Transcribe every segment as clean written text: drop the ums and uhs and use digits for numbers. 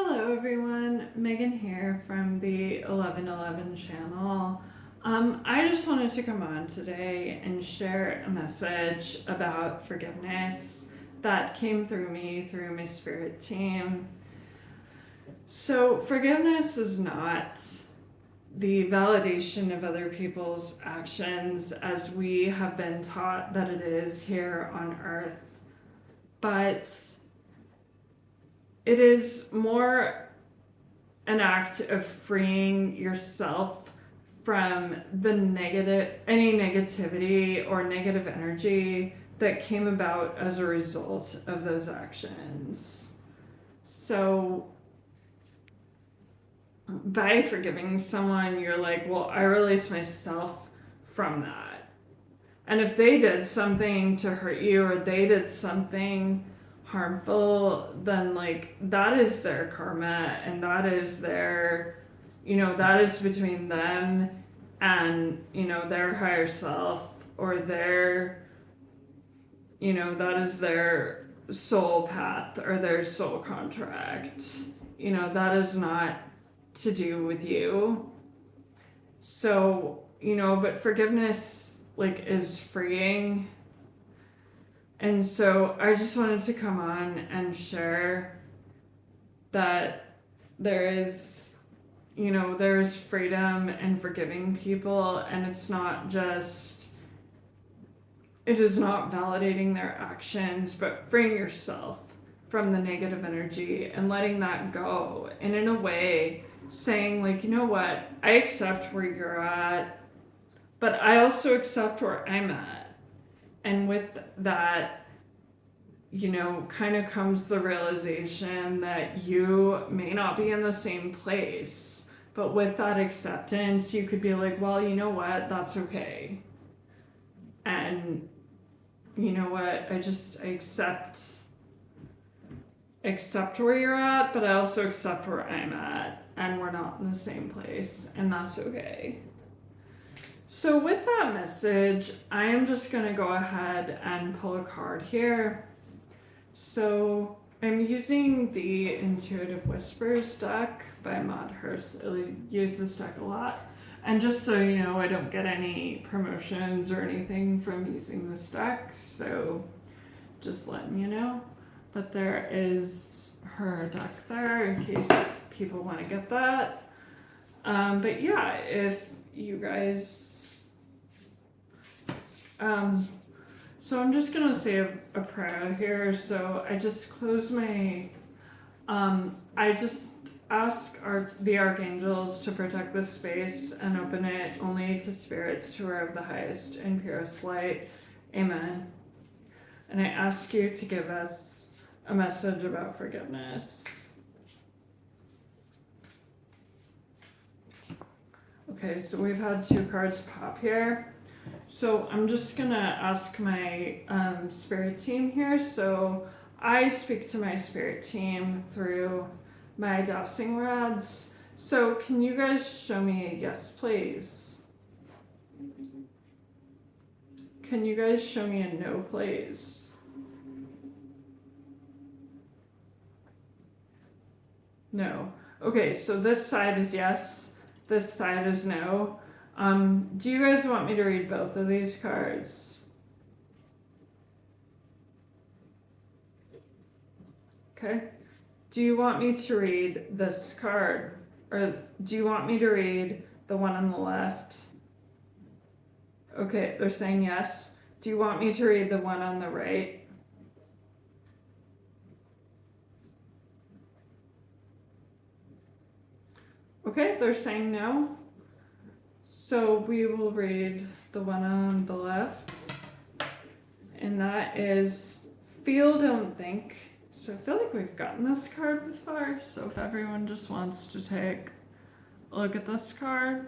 Hello everyone, Megan here from the 1111 channel. I just wanted to come on today and share a message about forgiveness that came through me through my spirit team. So, forgiveness is not the validation of other people's actions as we have been taught that it is here on earth, but it is more an act of freeing yourself from any negativity or negative energy that came about as a result of those actions. So by forgiving someone, you're like, well, I release myself from that. And if they did something to hurt you or they did something harmful, then like that is their karma and that is that is between them and their higher self, or that is their soul path or their soul contract. That is not to do with you. So but forgiveness is freeing. And so I just wanted to come on and share that there's freedom in forgiving people, and it is not validating their actions, but freeing yourself from the negative energy and letting that go. And in a way, saying you know what, I accept where you're at, but I also accept where I'm at. And with that, kind of comes the realization that you may not be in the same place. But with that acceptance, you could be like, well, you know what? That's okay. And you know what? I accept where you're at, but I also accept where I'm at. And we're not in the same place. And that's okay. So with that message, I am just going to go ahead and pull a card here. So I'm using the Intuitive Whispers deck by Maud Hurst. I use this deck a lot. And just so you know, I don't get any promotions or anything from using this deck. So just letting you know. But there is her deck there in case people want to get that. But yeah, if you guys... So I'm just going to say a prayer here. So I just close my... I just ask the archangels to protect this space and open it only to spirits who are of the highest and purest light. Amen. And I ask you to give us a message about forgiveness. Okay, so we've had 2 cards pop here. So I'm just gonna ask my spirit team here. So I speak to my spirit team through my dowsing rods. So can you guys show me a yes, please? Can you guys show me a no, please? No. Okay, so this side is yes, this side is no. Do you guys want me to read both of these cards? Okay. Do you want me to read this card? Or do you want me to read the one on the left? Okay, they're saying yes. Do you want me to read the one on the right? Okay, they're saying no. So we will read the one on the left. And that is Feel, Don't Think. So I feel like we've gotten this card before. So if everyone just wants to take a look at this card.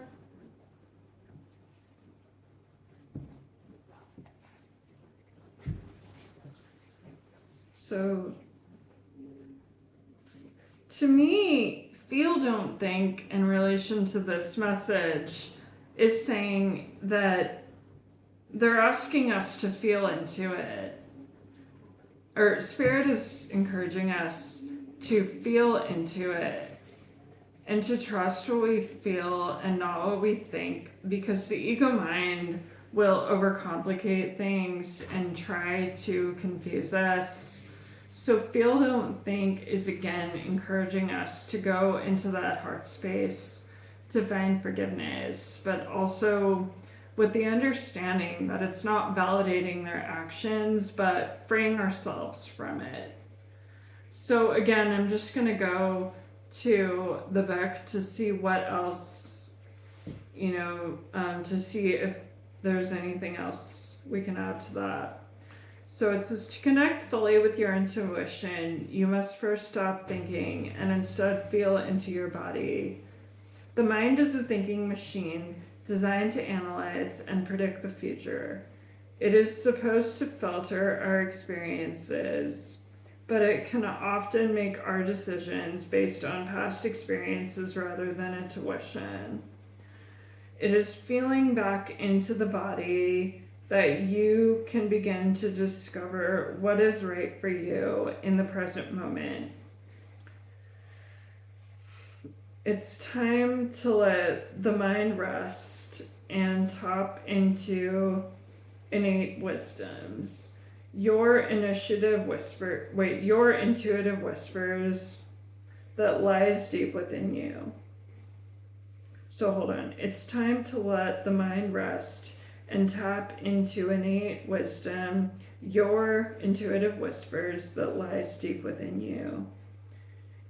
So to me, Feel, Don't Think in relation to this message is saying that they're asking us to feel into it. Or Spirit is encouraging us to feel into it and to trust what we feel and not what we think, because the ego mind will overcomplicate things and try to confuse us. So feel, don't think is again encouraging us to go into that heart space to find forgiveness, but also with the understanding that it's not validating their actions, but freeing ourselves from it. So again, I'm just going to go to the book to see what else, to see if there's anything else we can add to that. So it says, to connect fully with your intuition, you must first stop thinking and instead feel into your body. The mind is a thinking machine designed to analyze and predict the future. It is supposed to filter our experiences, but it can often make our decisions based on past experiences rather than intuition. It is feeling back into the body that you can begin to discover what is right for you in the present moment. It's time to let the mind rest and tap into innate wisdoms. Your intuitive whispers that lies deep within you. So hold on. It's time to let the mind rest and tap into innate wisdom, your intuitive whispers that lies deep within you.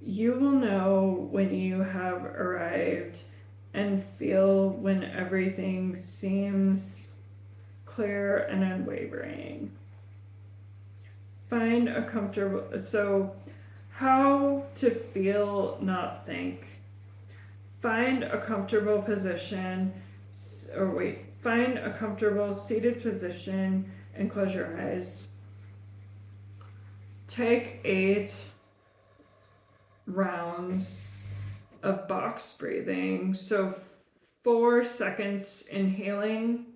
You will know when you have arrived and feel when everything seems clear and unwavering. Find a comfortable, so how to feel, not think. Find a comfortable position, find a comfortable seated position and close your eyes. Take 8 rounds of box breathing. So 4 seconds inhaling,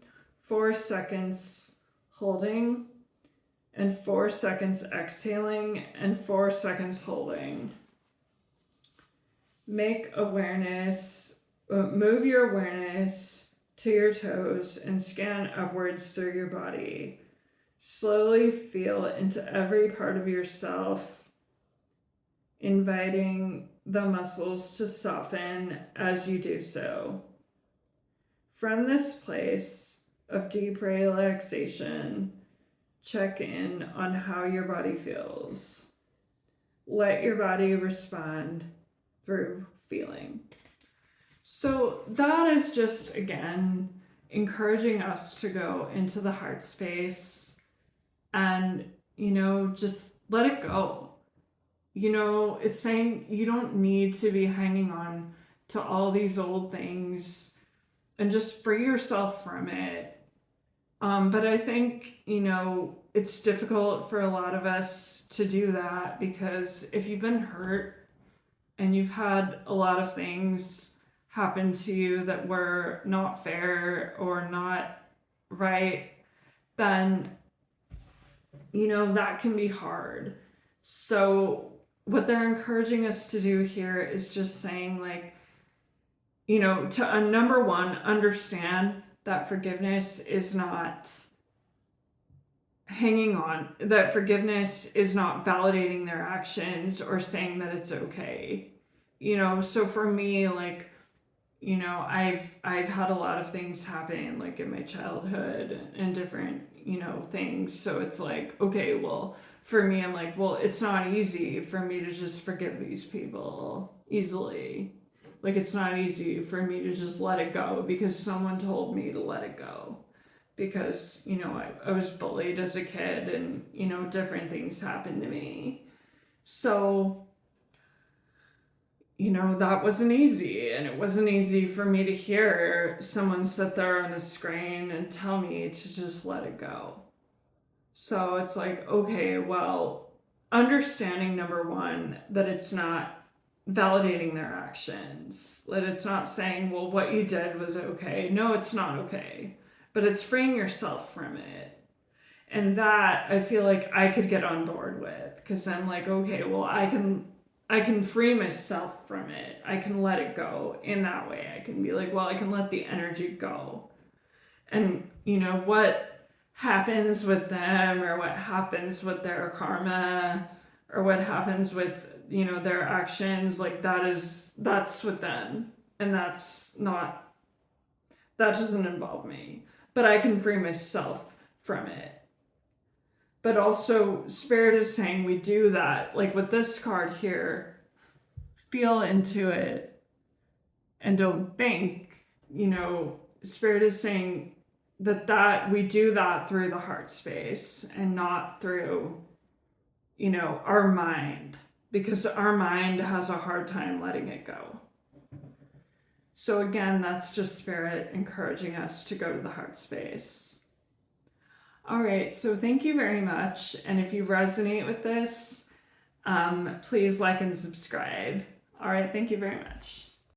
4 seconds holding, and 4 seconds exhaling, and 4 seconds holding. Move your awareness to your toes and scan upwards through your body. Slowly feel into every part of yourself, inviting the muscles to soften as you do so. From this place of deep relaxation, check in on how your body feels. Let your body respond through feeling. So that is just, again, encouraging us to go into the heart space and, just let it go. It's saying you don't need to be hanging on to all these old things and just free yourself from it. But I think, it's difficult for a lot of us to do that, because if you've been hurt and you've had a lot of things happen to you that were not fair or not right, then, that can be hard. So what they're encouraging us to do here is just saying, to number one, understand that forgiveness is not hanging on, that forgiveness is not validating their actions or saying that it's okay. So for me, I've had a lot of things happen in my childhood and different, things. So it's okay, well, for me, I'm it's not easy for me to just forgive these people easily. It's not easy for me to just let it go because someone told me to let it go. Because, I was bullied as a kid and, different things happened to me. So, that wasn't easy. And it wasn't easy for me to hear someone sit there on a screen and tell me to just let it go. So it's okay, well, understanding number one, that it's not validating their actions, that it's not saying, well, what you did was okay. No, it's not okay, but it's freeing yourself from it. And that I feel like I could get on board with, because I'm okay, well, I can I can free myself from it. I can let it go in that way. I can be like, well, I can let the energy go. And, what happens with them, or what happens with their karma, or what happens with, their actions, like that's with them. And that doesn't involve me. But I can free myself from it. But also, Spirit is saying we do that. Like with this card here, feel into it and don't think. Spirit is saying that we do that through the heart space and not through, our mind, because our mind has a hard time letting it go. So again, that's just Spirit encouraging us to go to the heart space. All right, so thank you very much. And if you resonate with this, please like and subscribe. All right, thank you very much.